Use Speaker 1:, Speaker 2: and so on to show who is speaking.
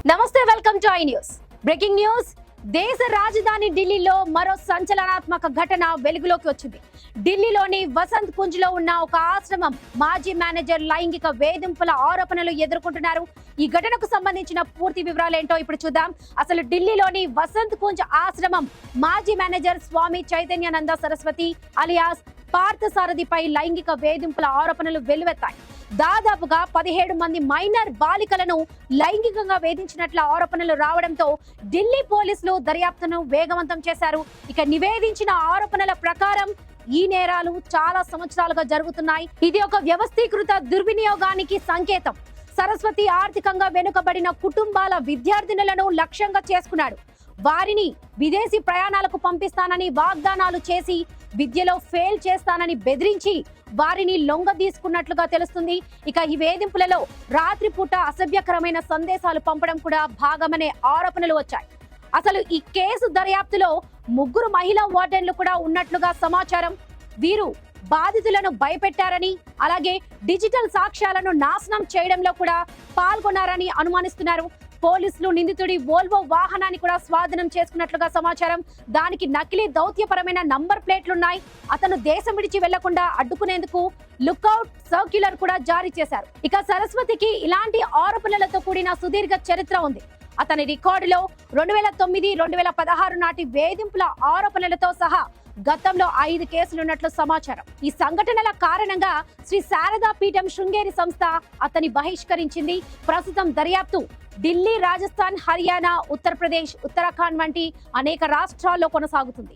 Speaker 1: నమస్తే, welcome to I news. Breaking news. దేశ రాజధాని ఢిల్లీలో మరో సంచలనాత్మక ఘటన వెలుగులోకి వచ్చింది. ఢిల్లీలోని వసంత్ కుంజ్ లో ఉన్న ఒక ఆశ్రమం మాజీ మేనేజర్ లైంగిక వేధింపుల ఆరోపణలు ఎదుర్కొంటున్నారు. ఈ ఘటనకు సంబంధించిన పూర్తి వివరాలు ఏంటో ఇప్పుడు చూద్దాం. అసలు ఢిల్లీలోని వసంత్ కుంజ్ ఆశ్రమం మాజీ మేనేజర్ స్వామి చైతన్యానంద సరస్వతి అలియాస్ పార్థసారథిపై లైంగిక వేధింపుల ఆరోపణలు వెల్లువెత్తాయి. దాదాపుగా 17 మంది మైనర్ బాలికలను లైంగికంగా వేధించినట్ల ఆరోపణలు రావడంతో ఢిల్లీ పోలీసులు దర్యాప్తును వేగవంతం చేశారు. ఇక నివేదించిన ఆరోపణల ప్రకారం ఈ నేరాలు చాలా సంవత్సరాలుగా జరుగుతున్నాయి. ఇది ఒక వ్యవస్థీకృత దుర్వినియోగానికి సంకేతం. సరస్వతి ఆర్థికంగా వెనుకబడిన కుటుంబాల విద్యార్థినులను లక్ష్యంగా చేసుకున్నాడు. వారిని విదేశీ ప్రయాణాలకు పంపిస్తానని వాగ్దానాలు చేసి విద్యలో ఫెయిల్ చేస్తానని బెదిరించి వారిని లొంగ తీసుకున్నట్లుగా తెలుస్తుంది. ఇక ఈ వేధింపులలో రాత్రిపూట అసభ్యకరమైన సందేశాలు పంపడం కూడా భాగమనే ఆరోపణలు వచ్చాయి. అసలు ఈ కేసు దర్యాప్తులో 3 మహిళా వార్డెన్లు కూడా ఉన్నట్లుగా సమాచారం. వీరు బాధితులను భయపెట్టారని, అలాగే డిజిటల్ సాక్ష్యాలను నాశనం చేయడంలో కూడా పాల్గొన్నారని అనుమానిస్తున్నారు. పోలీసులు నిందితుడి వోల్వో వాహనాన్ని కూడా స్వాధీనం చేసుకున్నట్లుగా సమాచారం. దానికి నకిలీ దౌత్యపరమైన నంబర్ ప్లేట్లున్నాయి. అతను దేశం విడిచి వెళ్లకుండా అడ్డుకునేందుకు లుక్అవుట్ సర్క్యులర్ కూడా జారీ చేశారు. ఇక సరస్వతికి ఇలాంటి ఆరోపణలతో కూడిన సుదీర్ఘ చరిత్ర ఉంది. అతని రికార్డులో 2009, 2016 నాటి వేధింపుల ఆరోపణలతో సహా గతంలో 5 కేసులున్నట్లు సమాచారం. ఈ సంఘటనల కారణంగా శ్రీ శారదా పీఠం శృంగేరి సంస్థ అతన్ని బహిష్కరించింది. ప్రస్తుతం దర్యాప్తు ఢిల్లీ, రాజస్థాన్, హర్యానా, ఉత్తరప్రదేశ్, ఉత్తరాఖండ్ వంటి అనేక రాష్ట్రాల్లో కొనసాగుతుంది.